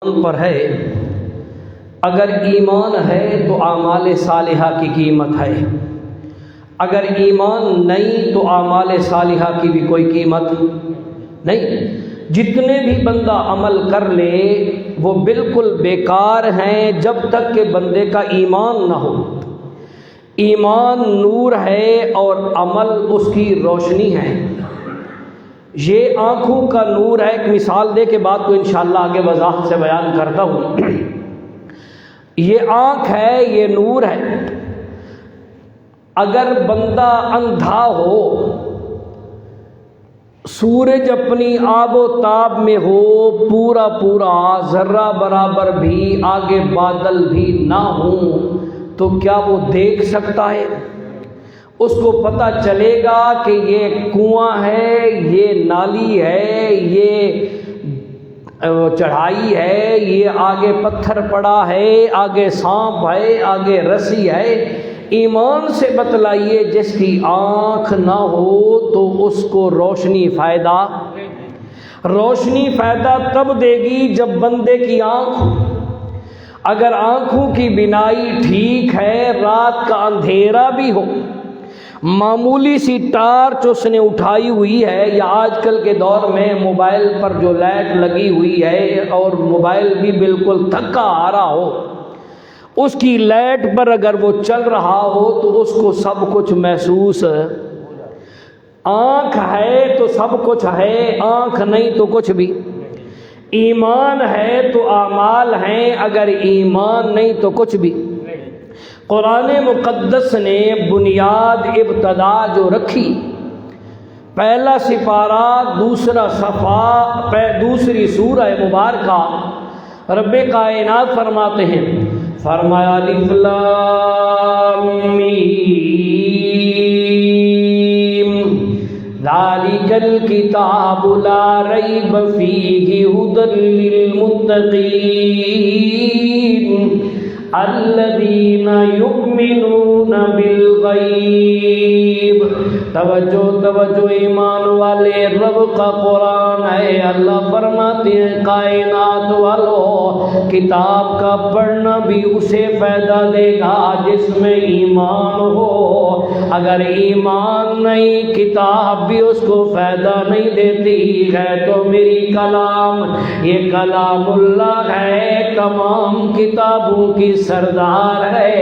پر ہے، اگر ایمان ہے تو اعمال صالحہ کی قیمت ہے، اگر ایمان نہیں تو اعمال صالحہ کی بھی کوئی قیمت نہیں۔ جتنے بھی بندہ عمل کر لے وہ بالکل بیکار ہیں جب تک کہ بندے کا ایمان نہ ہو۔ ایمان نور ہے اور عمل اس کی روشنی ہے۔ یہ آنکھوں کا نور ہے۔ ایک مثال دے کے بات کو انشاءاللہ آگے وضاحت سے بیان کرتا ہوں۔ یہ آنکھ ہے، یہ نور ہے۔ اگر بندہ اندھا ہو، سورج اپنی آب و تاب میں ہو، پورا ذرہ برابر بھی آگے بادل بھی نہ ہوں، تو کیا وہ دیکھ سکتا ہے؟ اس کو پتہ چلے گا کہ یہ کنواں ہے، یہ نالی ہے، یہ چڑھائی ہے، یہ آگے پتھر پڑا ہے، آگے سانپ ہے، آگے رسی ہے۔ ایمان سے بتلائیے جس کی آنکھ نہ ہو تو اس کو روشنی فائدہ تب دے گی جب بندے کی آنکھ ہو۔ اگر آنکھوں کی بینائی ٹھیک ہے، رات کا اندھیرا بھی ہو، معمولی سی ٹارچ اس نے اٹھائی ہوئی ہے، یا آج کل کے دور میں موبائل پر جو لائٹ لگی ہوئی ہے اور موبائل بھی بالکل تھکا آ رہا ہو، اس کی لائٹ پر اگر وہ چل رہا ہو تو اس کو سب کچھ محسوس۔ آنکھ ہے تو سب کچھ ہے، آنکھ نہیں تو کچھ بھی۔ ایمان ہے تو اعمال ہیں، اگر ایمان نہیں تو کچھ بھی۔ قرآن مقدس نے بنیاد ابتدا جو رکھی، پہلا سپارہ، دوسرا صفحہ، دوسری سورہ مبارکہ، رب کائنات فرماتے ہیں، فرمایا الف لام میم ذالک الکتاب لا ریب فیہ ھدی للمتقین الذین یؤمنون بالغیب۔ توجہ ایمان والے، رب کا قرآن ہے۔ اللہ فرماتے ہیں کائنات والو، کتاب کا پڑھنا بھی اسے فائدہ دے گا جس میں ایمان ہو۔ اگر ایمان نہیں، کتاب بھی اس کو فائدہ نہیں دیتی ہے۔ تو میری کلام، یہ کلام اللہ ہے، تمام کتابوں کی سردار ہے۔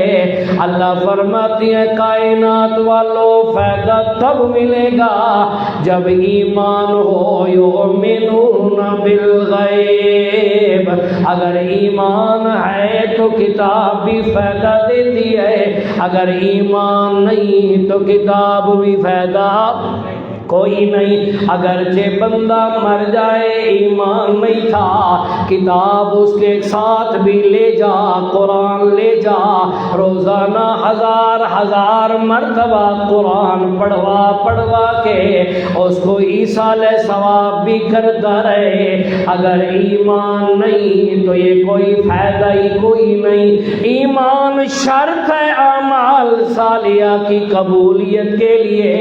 اللہ فرماتی ہے کائنات والو، فائدہ تب ملے گا جب ایمان ہو۔ یؤمنون بالغیب، اگر ایمان ہے تو کتاب بھی فائدہ دیتی ہے، اگر ایمان نہیں تو کتاب بھی فائدہ کوئی نہیں۔ اگرچہ بندہ مر جائے، ایمان نہیں تھا، کتاب اس کے ساتھ بھی لے جا، قرآن لے جا، روزانہ ہزار مرتبہ قرآن پڑھوا کے اس کو ایصال ثواب بھی کرتا رہے، اگر ایمان نہیں تو یہ کوئی فائدہ ہی کوئی نہیں۔ ایمان شرط ہے اعمال صالحہ کی قبولیت کے لیے۔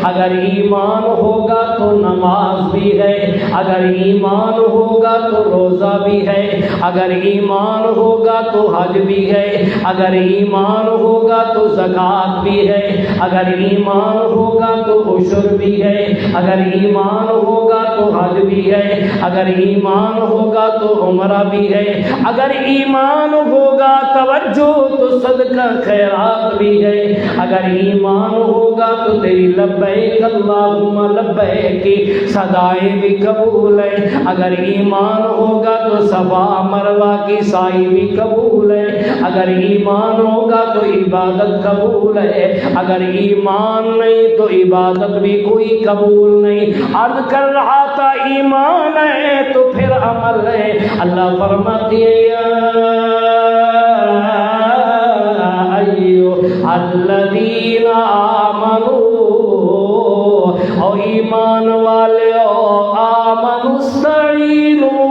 اگر ایمان ہوگا تو نماز بھی ہے، اگر ایمان ہوگا تو روزہ بھی ہے، اگر ایمان ہوگا تو حج بھی ہے، اگر ایمان ہوگا تو زکوٰۃ بھی ہے، اگر ایمان ہوگا تو عشر بھی ہے، اگر ایمان ہوگا تو حج بھی ہے، اگر ایمان ہوگا تو عمرہ بھی ہے، اگر ایمان ہوگا توجہ تو صدقہ خیرات بھی ہے، اگر ایمان ہوگا تو تیری لبیک اللہم لبیک کی صدائیں بھی قبول ہے، اگر ایمان ہوگا تو صفا مروہ کی سعی بھی قبول ہے، اگر ایمان ہوگا تو عبادت قبول ہے، اگر ایمان نہیں تو عبادت بھی کوئی قبول نہیں۔ عرض کر رہا تھا ایمان ہے تو پھر عمل ہے۔ اللہ فرماتی ہے یا ایھا الذین آمنوا، او ایمان والے، آمنوا استعینوا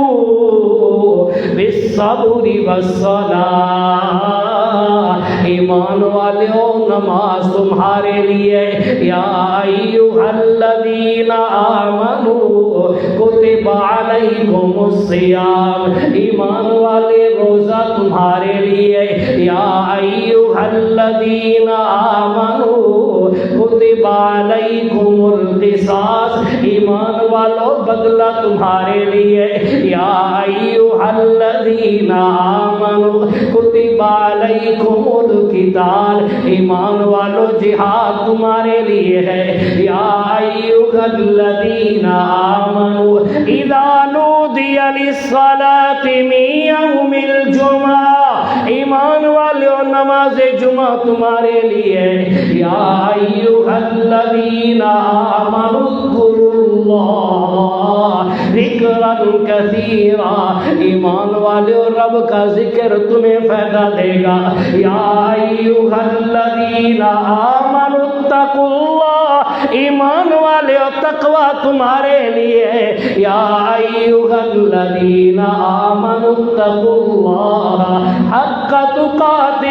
بالصبر والصلاۃ، ایمان والو نماز تمہارے لیے یا ایھا الذین آمنوا کتب علیکم الصیام ایمان والے روزہ تمہارے لیے یا ایھا الذین آمنوا کتب علیکم القصاص ایمان والو بدلہ تمہارے لیے یا ایھا الذین آمنوا کتب علیکم القتال ایمان والو جہاد تمہارے لیے ہے یا ایھا الذین آمنوا اذا نودی للصلاۃ من یوم الجمعہ ایمان والو نماز جمعہ تمہارے لیے یا ایھا الذین آمنوا اذکروا اللہ ذکرا کثیرا ایمان والو رب کا ذکر تمہیں فائدہ دے گا یا ایھا الذین آمنوا اتقوا اللہ ایمان والو تقوی تمہارے لیے یا ایھا الذین آمنوا اتقوا اللہ حق تقاتہ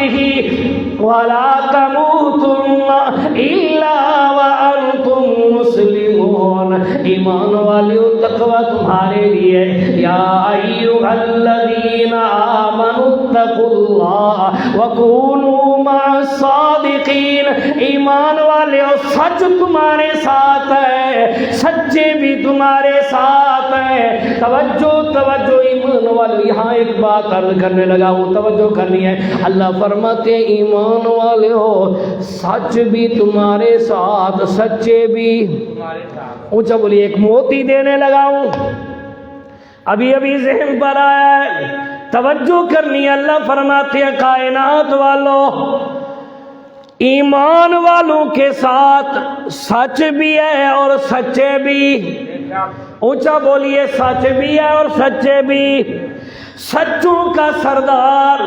ولا تموتن الا وانتم مسلمون ایمان والو تقوی تمہارے لیے یا ایھا الذین آمنوا اتقوا اللہ وکونوا مع الصادقین ایمان والو سچ تمہارے ساتھ ہے سچے بھی تمہارے ساتھ ہیں توجہ توجہ ایمان والو یہاں ایک بات عرض کرنے لگا وہ توجہ کرنی ہے اللہ فرماتے ہیں ایمان والو سچ بھی تمہارے ساتھ سچے بھی اونچا بولیے ایک موتی دینے لگا ہوں ابھی ابھی ذہن پر آیا ہے توجہ کرنی ہے اللہ فرماتے ہیں کائنات والو ایمان والوں کے ساتھ سچ بھی ہے اور سچے بھی اونچا بولیے سچ بھی ہے اور سچے بھی سچوں کا سردار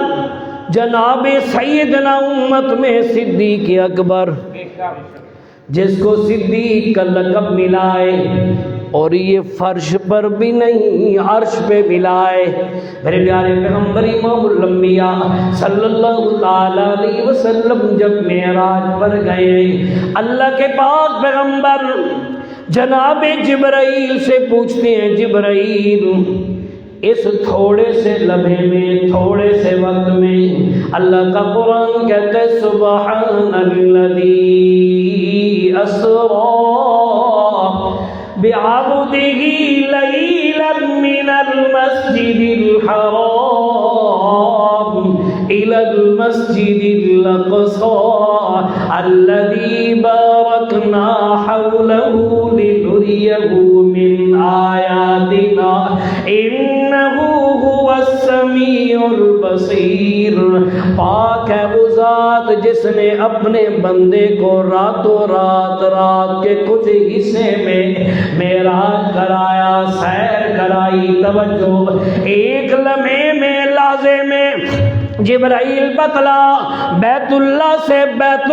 جناب سیدنا امت میں صدیق اکبر جس کو صدیق کا لقب ملا ہے اور یہ فرش پر بھی نہیں عرش پہ ملا ہے میرے پیارے پیغمبر امام الانبیاء صلی اللہ علیہ وسلم جب معراج پر گئے اللہ کے پاک پیغمبر جناب جبرائیل سے پوچھتے ہیں جبرائیل اس تھوڑے سے لمحے میں تھوڑے سے وقت میں اللہ کا قرآن کہتا ہے سبحان الذی اسری بعبده ليلا من المسجد الحرام إلى المسجد الأقصى الذي باركنا حوله لنريه من آياتنا إنه هو السميع البصير پاک ہے وہ ذات جس نے اپنے بندے کو راتوں رات کے کچھ حصے میں معراج کرایا سیر کرائی توجہ ایک لمحے میں لحظے میں جبرائیل بتلا بیت اللہ سے بیت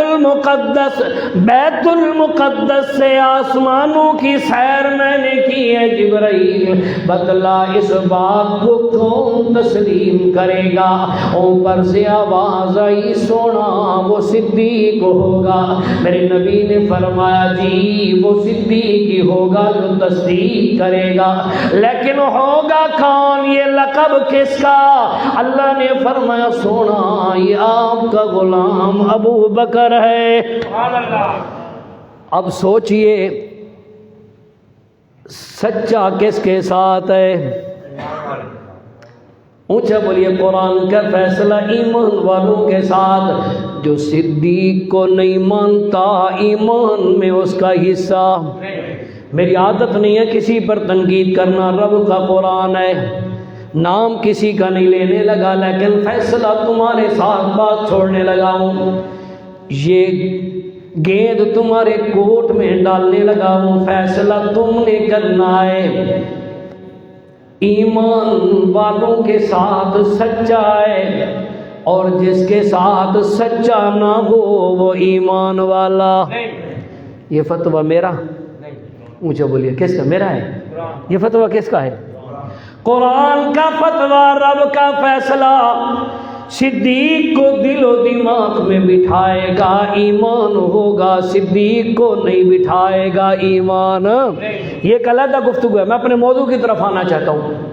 المقدس سے آسمانوں کی سیر میں نے کی ہے جبرائیل بتلا اس بات کو کون تسلیم کرے گا اوپر سے آواز آئی سونا وہ صدیق ہوگا میرے نبی نے فرمایا جی وہ صدیق ہی ہوگا جو تصدیق کرے گا لیکن ہوگا کون یہ لقب کس کا اللہ نے فرمایا سونا یہ آپ کا غلام ابو بکر ہے اب سوچئے سچا کس کے ساتھ ہے اونچا بولیے قرآن کا فیصلہ ایمان والوں کے ساتھ جو صدیق کو نہیں مانتا ایمان میں اس کا حصہ میری عادت نہیں ہے کسی پر تنقید کرنا رب کا قرآن ہے نام کسی کا نہیں لینے لگا لیکن فیصلہ تمہارے ساتھ بات چھوڑنے لگا ہوں یہ گیند تمہارے کوٹ میں ڈالنے لگا ہوں فیصلہ تم نے کرنا ہے ایمان والوں کے ساتھ سچا ہے اور جس کے ساتھ سچا نہ ہو وہ ایمان والا یہ فتویٰ میرا اونچا بولیے کس کا میرا ہے یہ فتویٰ کس کا ہے قرآن کا فتویٰ رب کا فیصلہ صدیق کو دل و دماغ میں بٹھائے گا ایمان ہوگا، صدیق کو نہیں بٹھائے گا ایمان۔ یہ ایک علیحدہ گفتگو ہے، میں اپنے موضوع کی طرف آنا چاہتا ہوں۔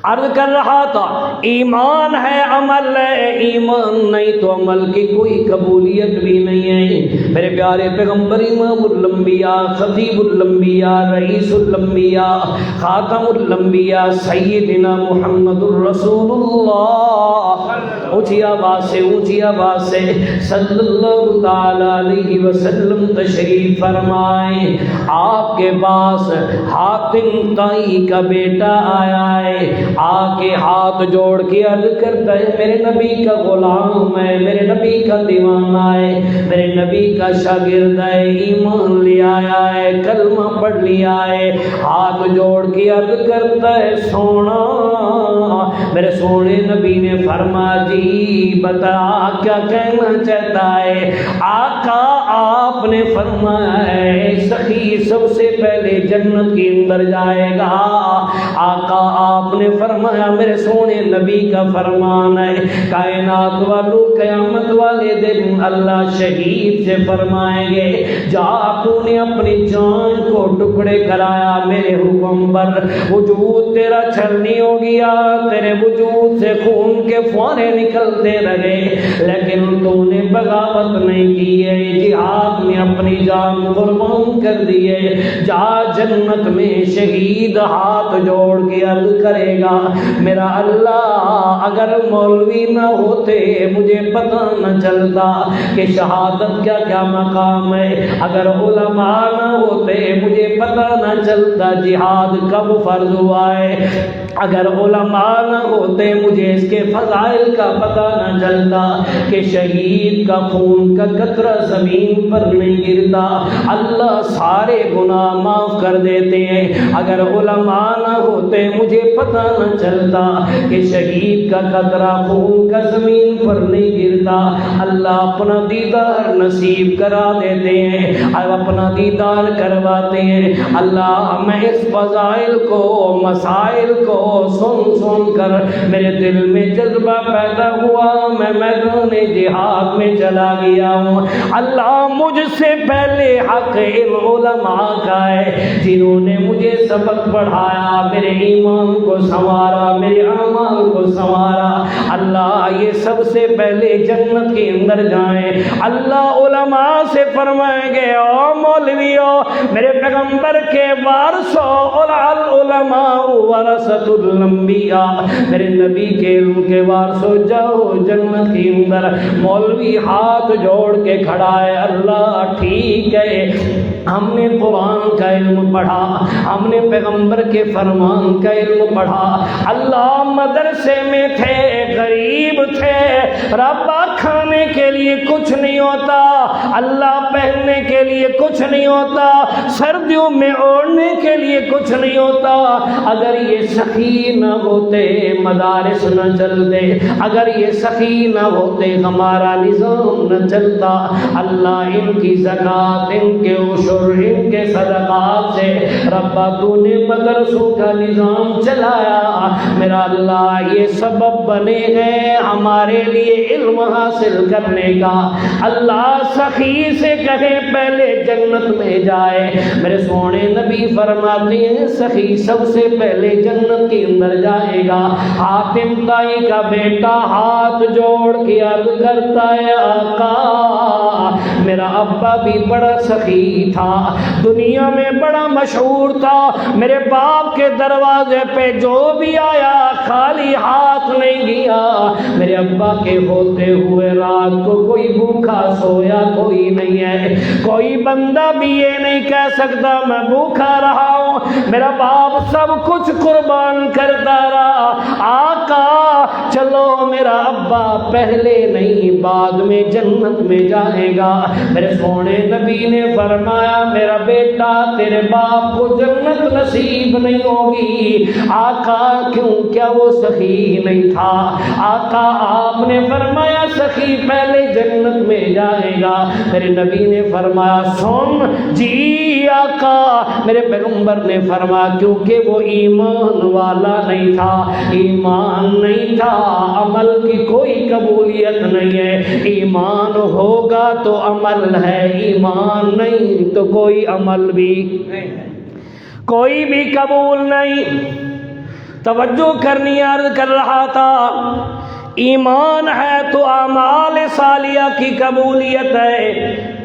عرض کر رہا تھا ایمان ہے عمل ہے، ایمان نہیں تو عمل کی کوئی قبولیت بھی نہیں ہے۔ میرے پیارے پیغمبر امام الانبیاء، خطیب الانبیاء، رئیس الانبیاء، خاتم الانبیاء سیدنا محمد الرسول اللہ، اونچی آواز سے صلی اللہ تعالی علیہ وسلم تشریف فرمائے۔ آپ کے پاس حاتم طائی کا بیٹا آیا ہے، آ کے ہاتھ جوڑ کے عرض کرتا ہے میرے نبی کا غلام ہے، میرے نبی کا دیوانہ ہے، میرے نبی کا شاگرد ہے، ایمان لے آیا ہے، کلمہ پڑھ لیا ہے۔ ہاتھ جوڑ کے عرض کرتا ہے سونا، میرے سونے نبی نے فرمایا جی بتا کیا کہنا چاہتا ہے؟ آقا آپ نے فرمایا ہے سخی سب سے پہلے جنت کے اندر جائے گا۔ آقا آپ نے فرمایا میرے سونے نبی کا فرمان ہے، کائنات والوں قیامت والے دن اللہ شہید سے فرمائیں گے جا تو نے اپنی جان کو ٹکڑے کرایا میرے حکم پر، وجود تیرا چھلنی ہو گیا، تیرے وجود سے خون کے فوارے نکلتے رہے، لیکن تو نے بغاوت نہیں کی ہے، جہاد میں اپنی جان قربان کر دی ہے، جا جنت میں شہید۔ ہاتھ جوڑ کے عرض کرے گا میرا اللہ اگر مولوی نہ ہوتے مجھے پتہ نہ چلتا کہ شہادت کیا کیا مقام ہے، اگر علماء نہ ہوتے مجھے پتہ نہ چلتا جہاد کب فرض ہوا ہے، اگر علماء نہ ہوتے مجھے اس کے فضائل کا پتہ نہ چلتا کہ شہید کا خون کا قطرہ زمین پر نہیں گرتا، اللہ سارے گناہ معاف کر دیتے ہیں، اگر علماء نہ ہوتے مجھے پتہ نہ چلتا کہ شہید کا قطرہ خون کا زمین پر نہیں گرتا، اللہ اپنا دیدار نصیب کرا دیتے ہیں، اپنا دیدار کرواتے ہیں۔ اللہ میں اس فضائل کو مسائل کو سن کر میرے دل میں جذبہ پیدا ہوا، میں میدان جہاد میں چلا گیا ہوں۔ اللہ مجھ سے پہلے حق ان علماء کا ہے جنہوں نے مجھے سبق پڑھایا، میرے ایمان کو سنوارا، میرے اعمال کو سنوارا، اللہ یہ سب سے پہلے جنت کے اندر جائیں۔ اللہ علماء سے فرمائیں گے او مولویو میرے پیغمبر کے وارثو، العلماء ورثۃ الانبیاء، میرے نبی کے علم کے وارثو جاؤ جنت کے اندر۔ مولوی ہاتھ جوڑ کے کھڑا ہے، اللہ ٹھیک ہے ہم نے قرآن کا علم پڑھا، ہم نے پیغمبر کے فرمان کا علم پڑھا، اللہ مدرسے میں تھے، غریب تھے، ربا کھانے کے لیے کچھ نہیں ہوتا، اللہ پہننے کے لیے کچھ نہیں ہوتا، سردیوں میں اوڑھنے کے لیے کچھ نہیں ہوتا، اگر یہ سخی نہ ہوتے مدارس نہ چلتے، اگر یہ سخی نہ ہوتے ہمارا نظام نہ چلتا، اللہ ان کی زکوٰۃ، ان کے عشر، ان کے صدقات سے ربا تو نے مدرسوں کا نظام چلایا، میرا اللہ یہ سبب بنے گئے ہمارے لیے علم حاصل کرنے کا۔ اللہ سخی سے کہے پہلے جنت میں جائے، میرے سونے نبی فرماتے ہیں سخی سب سے پہلے جنت کے اندر جائے گا۔ حاتم طائی کا بیٹا ہاتھ جوڑ کے عرض کرتا ہے آقا میرا ابا بھی بڑا سخی تھا، دنیا میں بڑا مشہور تھا، میرے باپ کے دروازے پہ جو بھی آیا خالی ہاتھ نہیں گیا، میرے ابا کے ہوتے ہوئے رات کو کوئی بھوکا سویا کوئی نہیں ہے، کوئی بندہ بھی یہ نہیں کہہ سکتا میں بھوکا رہا ہوں، میرا باپ سب کچھ قربان کرتا رہا۔ آقا چلو میرا ابا پہلے نہیں بعد میں جنت میں جائے گا، میرے سونے نبی نے فرمایا میرا بیٹا تیرے باپ کو جنت نصیب نہیں ہوگی۔ آقا کیوں؟ کیا وہ سخی نہیں تھا؟ آقا آپ نے فرمایا سخی پہلے جنت میں جائے گا، میرے نبی نے فرمایا سن جی آقا، میرے پیغمبر نے فرمایا کیونکہ وہ ایمان والا نہیں تھا، ایمان نہیں تھا عمل کی کوئی قبولیت نہیں ہے۔ ایمان ہوگا تو عمل ہے، ایمان نہیں تو کوئی عمل بھی کوئی بھی قبول نہیں۔ توجہ کرنی عرض کر رہا تھا، ایمان ہے تو اعمال صالحہ کی قبولیت ہے،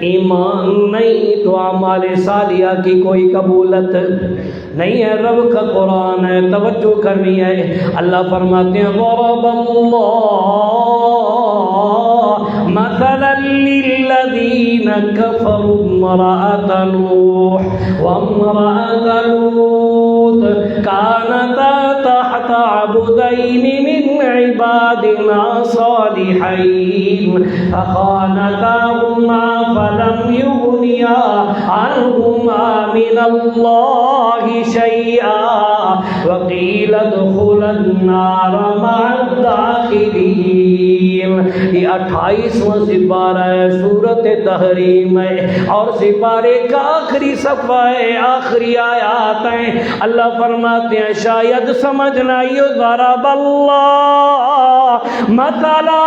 ایمان نہیں تو اعمال صالحہ کی کوئی قبولیت نہیں ہے۔ رب کا قرآن ہے، توجہ کرنی ہے۔ اللہ فرماتے ہیں ضرب اللہ مثلا للذین کفروا امرأة نوح وامرأة لوط كانتا تحت عبدين من عبادنا صالحين فخانتاهما فلم يغنيا عنهما من الله شيئا وقيل ادخلا النار مع الداخلين۔ یہ 28واں سپارہ ہے، سورۃ تحریم ہے، اور سپارے کا آخری صفحہ ہے، آخری آیات ہیں۔ اللہ فرماتے ہیں شاید سمجھنا یہ ضرب اللہ مثلا،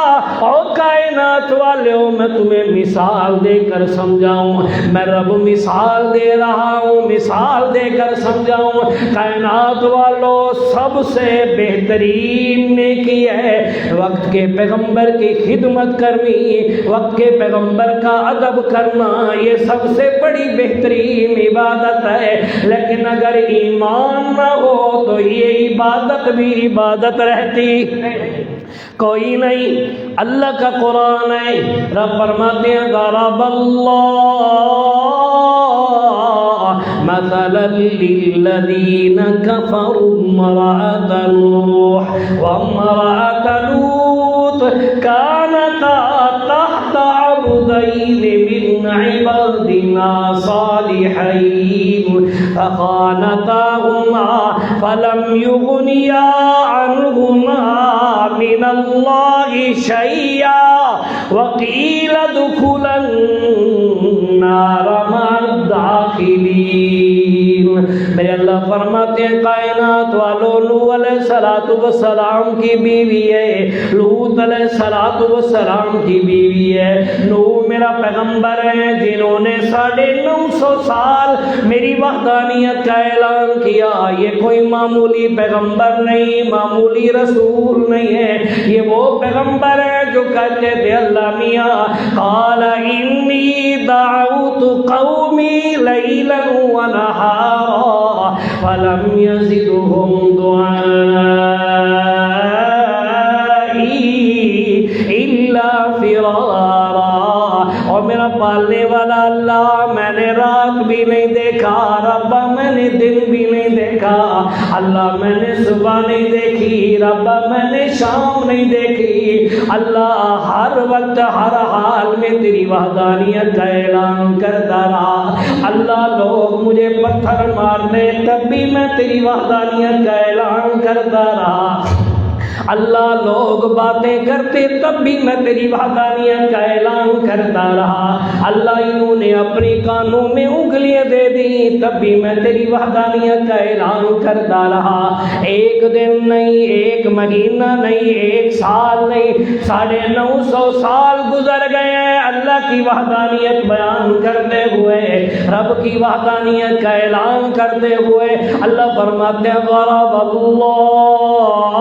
اور کائنات والوں میں تمہیں مثال دے کر سمجھاؤں، میں رب مثال دے رہا ہوں، مثال دے کر سمجھاؤں۔ کائنات والوں سب سے بہترین نیکی ہے وقت کے پیغمبر کی خدمت کرنی، وقت کے پیغمبر کا ادب کرنا، یہ سب سے بڑی بہترین عبادت ہے۔ لیکن اگر ایمان نہ ہو تو یہ عبادت بھی عبادت رہتی کوئی نہیں۔ اللہ کا قرآن ہے، رب فرماتے ہیں ضرب اللہ مثلا للذین کفروا امرأة نوح وامرأة لوط كانتا تحت عبدين من عبادنا صالحين فخانتاهما فلم يغنيا عنهما من الله شيئا وقيل ادخلا النار مع الداخلين۔ میرے اللہ فرماتے ہیں کائنات والوں نوح علیہ السلام کی بیوی ہے، لوط علیہ السلام کی بیوی ہے۔ نوح میرا پیغمبر ہے جنہوں نے 950 سال میری وحدانیت کا اعلان کیا۔ یہ کوئی معمولی پیغمبر نہیں، معمولی رسول نہیں ہے، یہ وہ پیغمبر ہے جو کہتے تھے اللہ میاں قال انی دعوت قومی لیلا ونہارا فلم یزدہم دعائی الا فرارا۔ اور میرا پالنے والا اللہ، میں نے رات بھی نہیں دیکھا ربا، میں نے دن بھی نہیں دیکھا اللہ، میں نے صبح نہیں دیکھی ربا، میں نے شام نہیں دیکھی اللہ، ہر وقت ہر حال میں تیری وحدانیت کا اعلان کرتا رہا اللہ۔ لوگ مجھے پتھر مارنے تب بھی میں تیری وحدانیت کا اعلان کرتا رہا اللہ، لوگ باتیں کرتے تب بھی میں تیری وحدانیت کا اعلان کرتا رہا اللہ۔ انہوں نے اپنی کانوں میں انگلیاں دے دی تب بھی میں تیری وحدانیت کا اعلان کرتا رہا۔ ایک دن نہیں، ایک مہینہ نہیں، ایک سال نہیں، 950 سال گزر گئے اللہ کی وحدانیت بیان کرتے ہوئے، رب کی وحدانیت کا اعلان کرتے ہوئے۔ اللہ فرماتے ہیں ضرب اللہ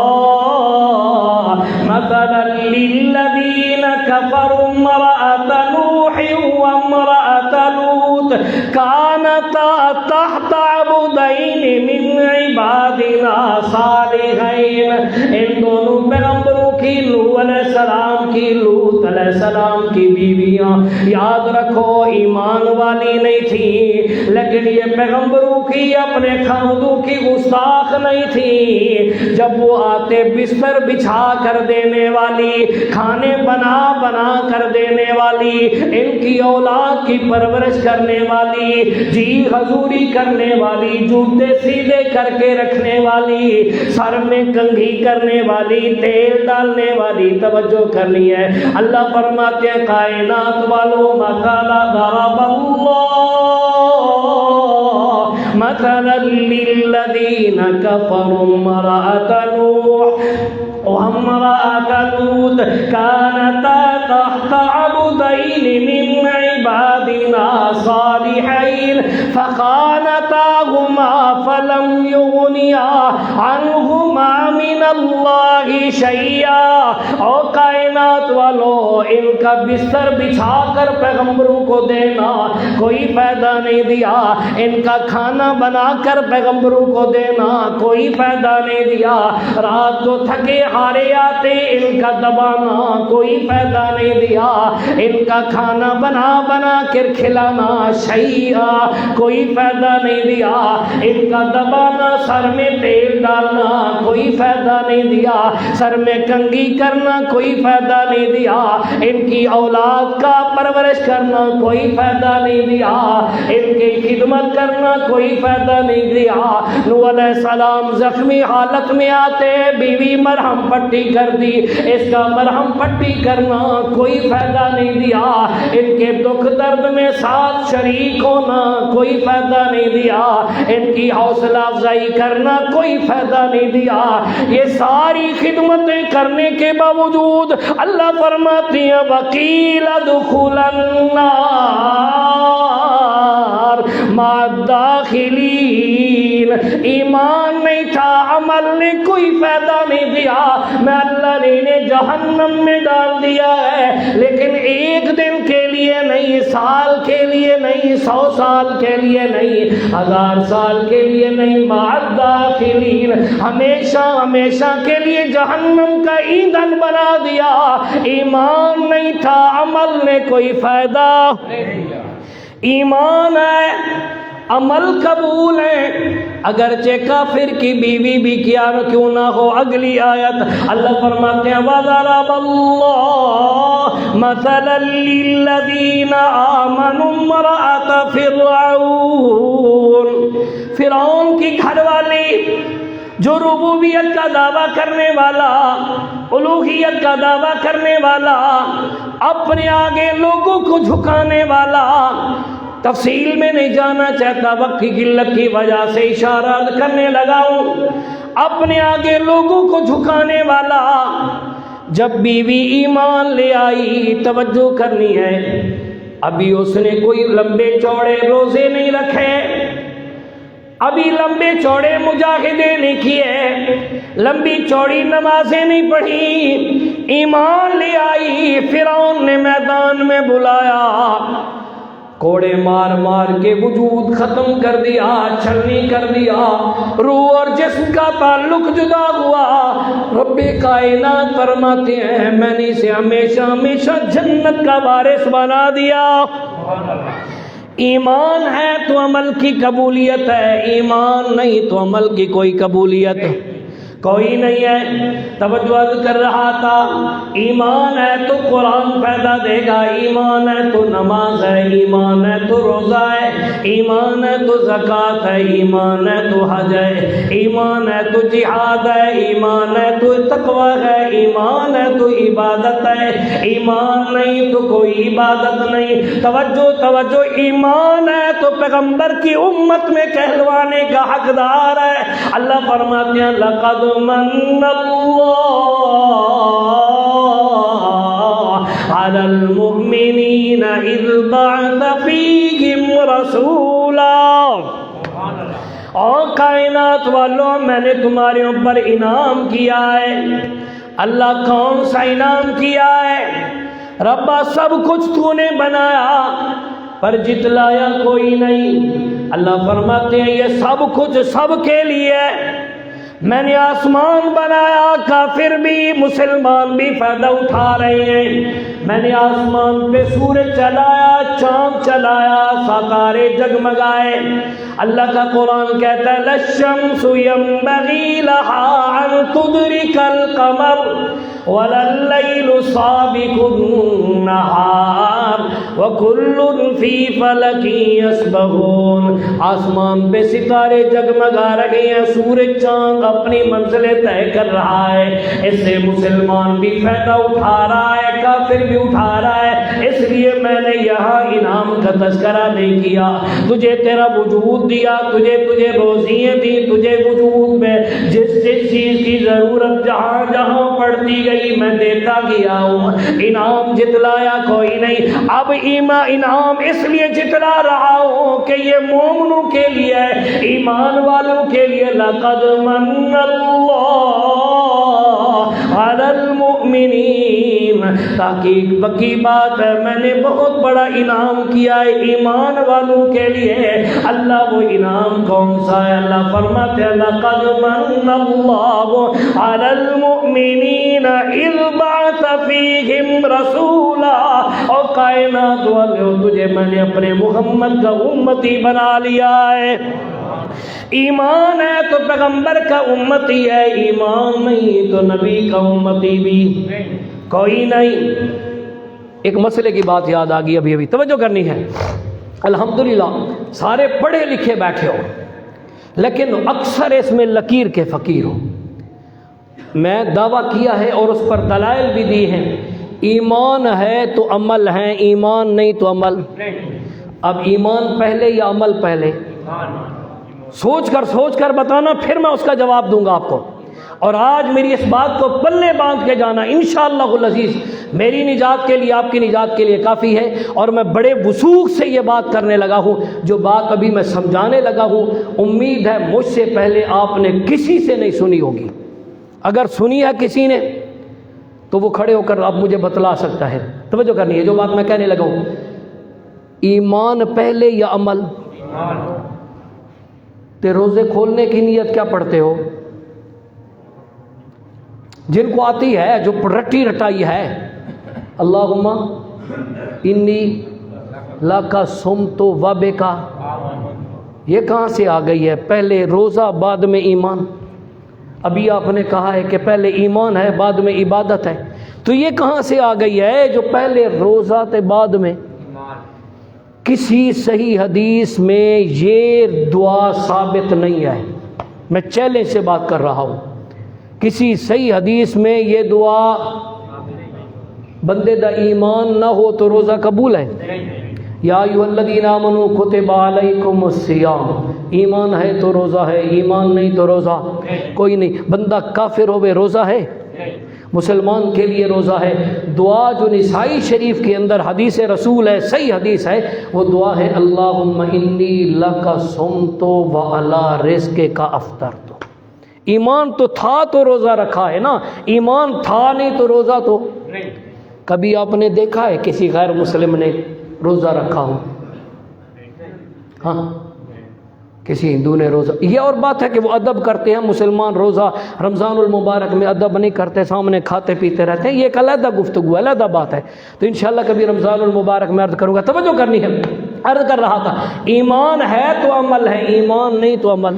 مثلا للذین کفروا امرأة نوح وامرأة لوط كانتا تحت عبدین من عبادنا صالحین۔ ان دونوں پیغمبروں کی، نوح علیہ السلام کی، لوط علیہ السلام کی بیویاں یاد رکھو ایمان والی نہیں تھی، لیکن یہ پیغمبروں کی اپنے خاندوں کی گستاخ نہیں تھی۔ جب وہ آتے بستر بچھا کر دینے والی، کھانے بنا بنا کر دینے والی، ان کی اولاد کی پرورش کرنے والی، جی حضوری کرنے والی، جوتے سیدھے کر کے رکھنے والی، سر میں کنگھی کرنے والی، تیل ڈالنے والی، توجہ کرنی ہے۔ اللہ فرماتے ہیں کائنات والوں مثلا ضرب اللہ مثلا للذین کفروا امرأة نوح وامرأة لوط كانتا تحت عبدين من عبادنا صالحين فخانتاهما فلم يغنيا عنهما من اللہ شیئا۔ او کائنات والو، ان کا بستر بچھا کر پیغمبروں کو دینا کوئی فائدہ نہیں دیا، ان کا کھانا بنا کر پیغمبروں کو دینا کوئی فائدہ نہیں دیا، رات کو تھکے ہارے آتے ان کا دبانا کوئی فائدہ نہیں دیا، ان کا کھانا بنا بنا کر کھلانا شیئا کوئی فائدہ نہیں دیا، ان کا دبانا سر میں تیل ڈالنا کوئی فائدہ نہیں دیا، سر میں کنگھی کرنا کوئی فائدہ نہیں دیا، ان کی اولاد کا پرورش کرنا کوئی فائدہ نہیں دیا، ان کی خدمت کرنا کوئی فائدہ نہیں دیا۔ نوح علیہ السلام زخمی حالت میں آتے، بیوی مرہم پٹی کر دی، اس کا مرہم پٹی کرنا کوئی فائدہ نہیں دیا، ان کے دکھ درد میں ساتھ شریک ہونا کوئی فائدہ نہیں دیا، ان کی حوصلہ افزائی کرنا کوئی فائدہ نہیں دیا۔ یہ ساری خدمتیں کرنے کے باوجود اللہ فرماتی ہیں وَقِيلَ ادْخُلَا النَّارَ مَعَ الدَّاخِلِينَ۔ ایمان نہیں تھا، عمل نے کوئی فائدہ نہیں دیا، میں اللہ نے انہیں جہنم میں ڈال دیا ہے، لیکن ایک دن کے لیے نہیں، سال کے لیے نہیں، 100 سال کے لیے نہیں، 1000 سال کے لیے نہیں، مع الداخلین، ہمیشہ ہمیشہ کے لیے جہنم کا ایندھن بنا دیا۔ ایمان نہیں تھا، عمل نے کوئی فائدہ، ایمان ہے، عمل قبول ہے، اگرچہ کافر کی بیوی بھی کیوں نہ ہو۔ اگلی آیت اللہ فرماتے ہیں وَضَرَبَ اللَّهُ مَثَلًا لِّلَّذِينَ آمَنُوا امْرَأَتَ فِرْعَوْنَ۔ فرعون کی گھر والی جو ربوبیت کا دعویٰ کرنے والا، الوہیت کا دعویٰ کرنے والا، اپنے آگے لوگوں کو جھکانے والا، تفصیل میں نہیں جانا چاہتا، وقت کی قلت کی وجہ سے اشارہ کرنے لگا ہوں، اپنے آگے لوگوں کو جھکانے والا، جب بیوی ایمان لے آئی، توجہ کرنی ہے، ابھی اس نے کوئی لمبے چوڑے روزے نہیں رکھے، ابھی لمبے چوڑے مجاہدے نہیں کیے، لمبی چوڑی نمازیں نہیں پڑھی، ایمان لے آئی، فرعون نے میدان میں بلایا، کوڑے مار مار کے وجود ختم کر دیا، چھلنی کر دیا، روح اور جسم کا تعلق جدا ہوا۔ رب کائنات فرماتے ہیں میں نے اسے ہمیشہ ہمیشہ جنت کا وارث بنا دیا۔ ایمان ہے تو عمل کی قبولیت ہے، ایمان نہیں تو عمل کی کوئی قبولیت کوئی نہیں ہے۔ توجہ کر رہا تھا، ایمان ہے تو قرآن فائدہ دے گا، ایمان ہے تو نماز ہے، ایمان ہے تو روزہ ہے، ایمان ہے تو زکوٰۃ ہے، ایمان ہے تو حج ہے، ایمان ہے تو جہاد ہے، ایمان ہے تو تقویٰ ہے، ایمان ہے تو عبادت ہے، ایمان نہیں تو کوئی عبادت نہیں۔ توجہ توجہ، ایمان ہے تو پیغمبر کی امت میں کہلوانے کا حقدار ہے۔ اللہ فرماتے ہیں لقد من اللہ علی المؤمنین اذ بعث فیہم رسولا۔ اور کائنات والوں، میں نے تمہارے اوپر انعام کیا ہے۔ اللہ کون سا انعام کیا ہے؟ ربا سب کچھ تو نے بنایا پر جتلایا کوئی نہیں۔ اللہ فرماتے ہیں یہ سب کچھ سب کے لیے ہے۔ میں نے آسمان بنایا، کافر بھی مسلمان بھی فائدہ اٹھا رہے ہیں۔ میں نے آسمان پہ سورج چلایا، چاند چلایا، ستارے جگمگائے۔ اللہ کا قرآن کہتا ہے لَلشَّمْسُ يَنبَغِي لَهَا أَن تُدْرِكَ الْقَمَرَ وَلَا اللَّيْلُ سَابِقُ النَّهَارِ وَكُلٌّ فِي فَلَكٍ يَسْبَحُونَ۔ آسمان پہ ستارے جگمگا رہے ہیں، سورج چاند اپنی منزلیں طے کر رہا ہے، اس سے مسلمان بھی فائدہ اٹھا رہا ہے، کافر بھی اٹھا رہا ہے۔ اس لیے میں نے یہاں انعام کا تذکرہ نہیں کیا، تجھے تیرا وجود دیا تجھے روزیاں دی تجھے وجود میں جس چیز کی ضرورت جہاں جہاں پڑتی گئی میں دیتا گیا ہوں، انعام جتلایا کوئی نہیں۔ اب انعام اس لیے جتلا رہا ہوں کہ یہ مومنوں کے لیے، ایمان والوں کے لیے، لقد من اللہ علی المؤمنین، تاکہ بکی بات ہے میں نے بہت بڑا انعام کیا ہے ایمان والوں کے لیے۔ اللہ وہ انعام کون سا ہے؟ اللہ فرماتے ہیں لقد من اللہ علی المؤمنین اذ بعث فیہم رسولا، اور کائنات والے تجھے میں نے اپنے محمد کا امتی بنا لیا ہے۔ ایمان ہے تو پیغمبر کا امتی ہے، ایمان نہیں تو نبی کا امتی بھی کوئی نہیں۔ ایک مسئلے کی بات یاد آ گئی ابھی توجہ کرنی ہے۔ الحمدللہ سارے پڑھے لکھے بیٹھے ہو لیکن اکثر اس میں لکیر کے فقیر ہو۔ میں دعویٰ کیا ہے اور اس پر دلائل بھی دی ہیں، ایمان ہے تو عمل ہے، ایمان نہیں تو عمل۔ اب ایمان پہلے یا عمل پہلے؟ سوچ کر بتانا، پھر میں اس کا جواب دوں گا آپ کو۔ اور آج میری اس بات کو پلے باندھ کے جانا انشاءاللہ العزیز میری نجات کے لیے، آپ کی نجات کے لیے کافی ہے۔ اور میں بڑے وثوق سے یہ بات کرنے لگا ہوں، جو بات ابھی میں سمجھانے لگا ہوں امید ہے مجھ سے پہلے آپ نے کسی سے نہیں سنی ہوگی۔ اگر سنی ہے کسی نے تو وہ کھڑے ہو کر آپ مجھے بتلا سکتا ہے۔ توجہ کرنی ہے جو بات میں کہنے لگا ہوں، ایمان پہلے یا عمل؟ تے روزے کھولنے کی نیت کیا پڑھتے ہو؟ جن کو آتی ہے، جو رٹی رٹائی ہے، اللہم انی لکا صمت و بکا، یہ کہاں سے آ گئی ہے؟ پہلے روزہ بعد میں ایمان۔ ابھی آپ نے کہا ہے کہ پہلے ایمان ہے بعد میں عبادت ہے، تو یہ کہاں سے آ گئی ہے جو پہلے روزہ تے بعد میں؟ کسی صحیح حدیث میں یہ دعا ثابت نہیں ہے، میں چیلنج سے بات کر رہا ہوں۔ کسی صحیح حدیث میں یہ دعا، بندے دا ایمان نہ ہو تو روزہ قبول ہے؟ یا ایھا الذین آمنوا کتب علیکم الصیام، ایمان ہے تو روزہ ہے، ایمان نہیں تو روزہ کوئی نہیں۔ بندہ کافر ہوئے روزہ ہے؟ مسلمان کے لیے روزہ ہے۔ دعا جو نسائی شریف کے اندر حدیث رسول ہے، صحیح حدیث ہے، وہ دعا ہے اللہم انی لک صمت وعلی رزقک افطرت۔ ایمان تو تھا تو روزہ رکھا ہے نا، ایمان تھا نہیں تو روزہ تو نہیں۔ کبھی آپ نے دیکھا ہے کسی غیر مسلم نے روزہ رکھا ہو؟ ہاں، کسی ہندو نے روزہ، یہ اور بات ہے کہ وہ ادب کرتے ہیں، مسلمان روزہ رمضان المبارک میں ادب نہیں کرتے، سامنے کھاتے پیتے رہتے ہیں، یہ ایک علیحدہ گفتگو، علیحدہ بات ہے۔ تو انشاءاللہ کبھی رمضان المبارک میں عرض کروں گا۔ توجہ کرنی ہے، عرض کر رہا تھا ایمان ہے تو عمل ہے، ایمان نہیں تو عمل۔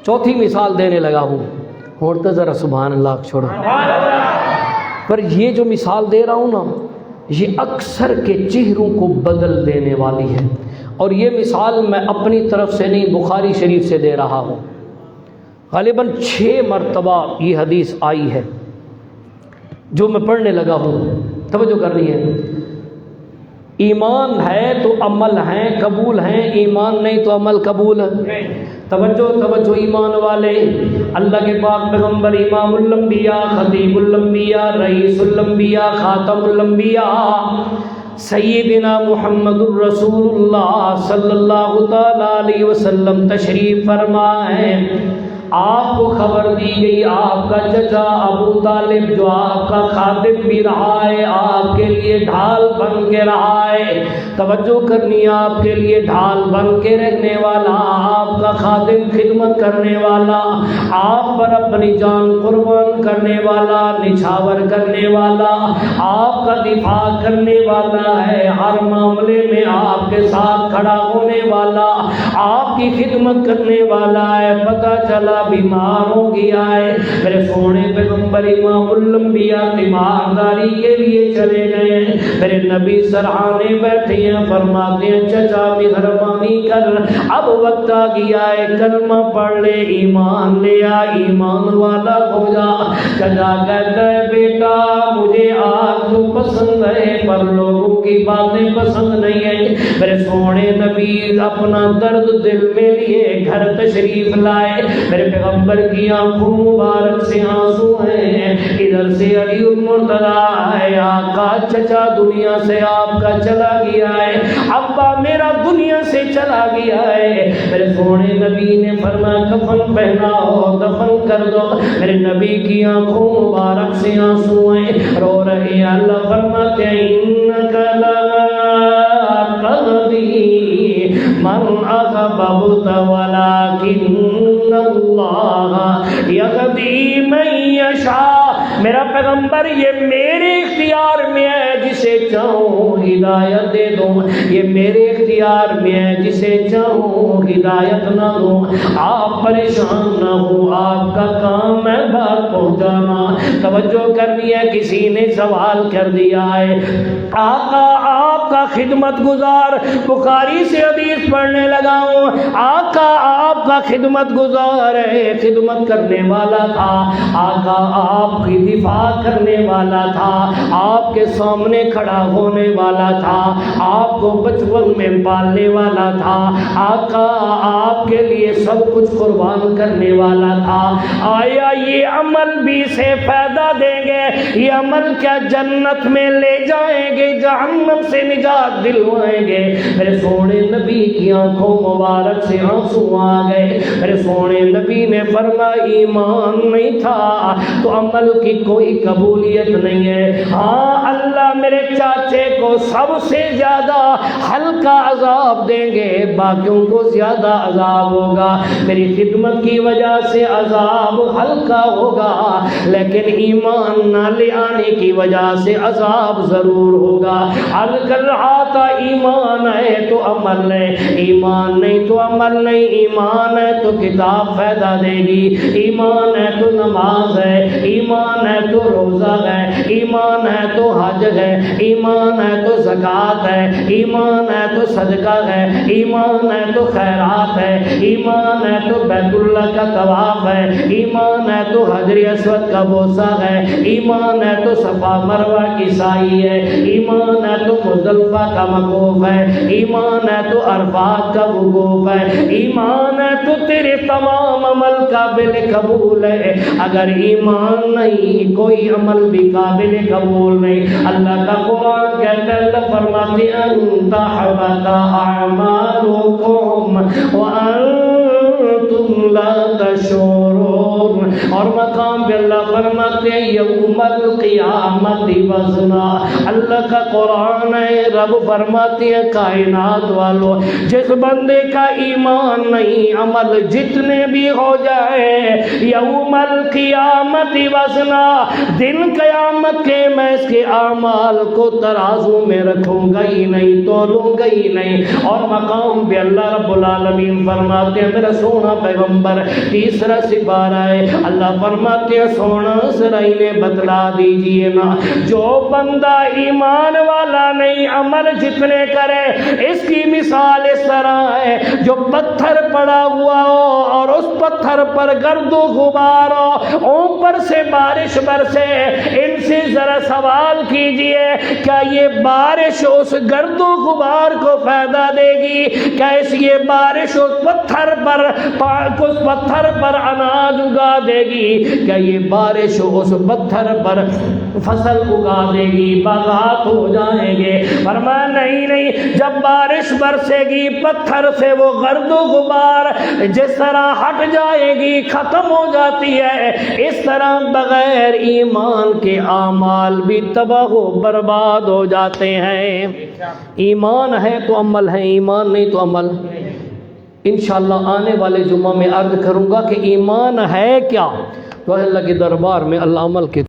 چوتھی مثال دینے لگا ہوں، اور تو ذرا سبحان اللہ چھوڑو، پر یہ جو مثال دے رہا ہوں نا، یہ اکثر کے چہروں کو بدل دینے والی ہے۔ اور یہ مثال میں اپنی طرف سے نہیں، بخاری شریف سے دے رہا ہوں۔ غالباً 6 مرتبہ یہ حدیث آئی ہے جو میں پڑھنے لگا ہوں۔ توجہ کرنی ہے، ایمان ہے تو عمل ہیں قبول ہیں، ایمان نہیں تو عمل قبول ہے۔ توجہ ایمان والے، اللہ کے پاک پیغمبر امام الانبیاء، خطیب الانبیاء، رئیس الانبیاء، خاتم الانبیاء، سیدنا محمد الرسول اللہ صلی اللہ تعالی علیہ وسلم تشریف فرمائیں۔ آپ کو خبر دی گئی، آپ کا چچا ابو طالب جو آپ کا خادم بھی رہا ہے، آپ کے لیے ڈھال بن کے رہا ہے۔ توجہ کرنی، آپ کے لیے ڈھال بن کے رہنے والا، آپ کا خادم، خدمت کرنے والا، آپ پر اپنی جان قربان کرنے والا، نچھاور کرنے والا، آپ کا دفاع کرنے والا ہے، ہر معاملے میں آپ کے ساتھ کھڑا ہونے والا، آپ کی خدمت کرنے والا ہے۔ پتہ چلا بیمار ہو گیا ہے، میرے سونے پیغمبر امام الانبیاء تیمارداری کے لیے چلے گئے ہیں، میرے نبی سرحانے بیٹھے ہیں، فرماتے ہیں چچا مہربانی کر، اب وقت آ گیا ہے، کلمہ پڑھ لے، ایمان لے آ، ایمان والا ہو جا۔ چچا کہتا ہے بیٹا مجھے آگ تو پسند ہے پر لوگوں کی باتیں پسند نہیں ہیں۔ میرے سونے نبی اپنا درد دل میں لیے گھر تشریف لائے، میرے پیغمبر کی آنکھوں مبارک سے آنسو ہیں، ادھر سے علی المرتضیٰ ہے، آقا چچا دنیا سے آپ کا چلا گیا ہے، ابا میرا دنیا سے چلا گیا ہے۔ میرے سونے نبی نے فرمایا کفن پہناؤ، دفن کر دو۔ میرے نبی کی آنکھوں مبارک سے آنسو ہیں، رو رہے ہیں۔ اللہ فرماتے ہیں انک لا تهدی من احببت ولکن اللہ یہدی من یشاء۔ میرا پیغمبر یہ میرے اختیار میں ہے، جسے چاہوں ہدایت دے دوں، یہ میرے اختیار میں ہے، جسے چاہوں ہدایت نہ دوں۔ آپ پریشان نہ ہو، آپ کا کام ہے بات پہنچانا۔ توجہ کرنی ہے، کسی نے سوال کر دیا ہے آقا آپ کا خدمت گزار، بخاری سے حدیث پڑھنے لگا ہوں، آقا آپ کا خدمت گزار ہے، خدمت کرنے والا تھا، آقا آپ کی دفاع کرنے والا تھا، آپ کے سامنے کھڑا ہونے والا تھا، آپ کو بچپن میں پالنے والا تھا، آقا آپ کے لیے سب کچھ قربان کرنے والا تھا، آیا یہ عمل بھی سے فائدہ دیں گے؟ یہ عمل کیا جنت میں لے جائیں گے، جہنم سے نجات دلوائیں گے؟ میرے سونے نبی کی آنکھوں مبارک سے آنسو آ گئے۔ میرے سونے نبی نے فرمایا ایمان نہیں تھا تو عمل کی کوئی قبولیت نہیں ہے۔ ہاں اللہ میرے چاچے کو سب سے زیادہ ہلکا عذاب دیں گے، باقیوں کو زیادہ عذاب ہوگا، میری خدمت کی وجہ سے عذاب ہلکا ہوگا، لیکن ایمان نہ لے آنے کی وجہ سے عذاب ضرور ہوگا۔ عرض کر رہا تھا ایمان ہے تو عمل ہے، ایمان نہیں تو عمل نہیں، ایمان ہے تو کتاب فائدہ دے گی، ایمان ہے تو نماز ہے، ایمان ہے تو روزہ ہے، ایمان ہے تو حج ہے، ایمان ہے تو زکوٰۃ ہے، ایمان ہے تو صدقہ ہے، ایمان ہے تو خیرات ہے، ایمان ہے تو بیت اللہ کا طواف ہے، ایمان ہے تو حجر اسود کا بوسہ ہے، ایمان ہے تو صفا مروہ کی سعی ہے، ایمان ہے تو مزدلفہ کا وقوف ہے، ایمان ہے تو عرفات کا وقوف ہے، ایمان ہے تو تیرے تمام عمل قابل قبول ہے۔ اگر ایمان نہیں کوئی عمل بھی قابل قبول نہیں۔ اللہ کا قرآن کہتا ہے، اللہ فرماتے ہیں ان تحبط اعمالکم وانتم لا تشعرون، اور مقام پہ اللہ فرماتے ہیں یوم القیامت وزنا۔ اللہ کا قرآن ہے، رب فرماتے ہیں کائنات والو جس بندے کا ایمان نہیں، عمل جتنے بھی ہو جائے، یوم القیامت وزنا، دن قیامت کے میں اس کے اعمال کو ترازو میں رکھوں گا ہی نہیں، تولوں گا ہی نہیں۔ اور مقام پہ اللہ رب العالمین فرماتے ہیں، میرا سونا پیغمبر تیسرا سپارہ ہے، اللہ فرماتے ہیں سونا ذرا انہیں بتلا دیجئے نا، جو بندہ ایمان والا نہیں، عمل جتنے کرے، اس کی مثال اس طرح ہے جو پتھر پڑا ہوا ہو اور اس پتھر پر گرد و غبار ہو، اوپر سے بارش برسے۔ ان سے ذرا سوال کیجئے کیا یہ بارش اس گرد و غبار کو فائدہ دے گی؟ کیا اس یہ بارش اس پتھر پر اناج اگا دے گی؟ کیا یہ بارش اس پتھر پر فصل اگا دے گی؟ باغات ہو جائیں گے؟ فرمایا نہیں، جب بارش برسے گی پتھر سے وہ گرد و غبار جس طرح ہٹ جائے گی، ختم ہو جاتی ہے، اس طرح بغیر ایمان کے اعمال بھی تباہ و برباد ہو جاتے ہیں۔ ایمان ہے تو عمل ہے، ایمان نہیں تو عمل۔ انشاءاللہ آنے والے جمعہ میں عرض کروں گا کہ ایمان ہے کیا، تو اللہ کے دربار میں اللہ عمل کے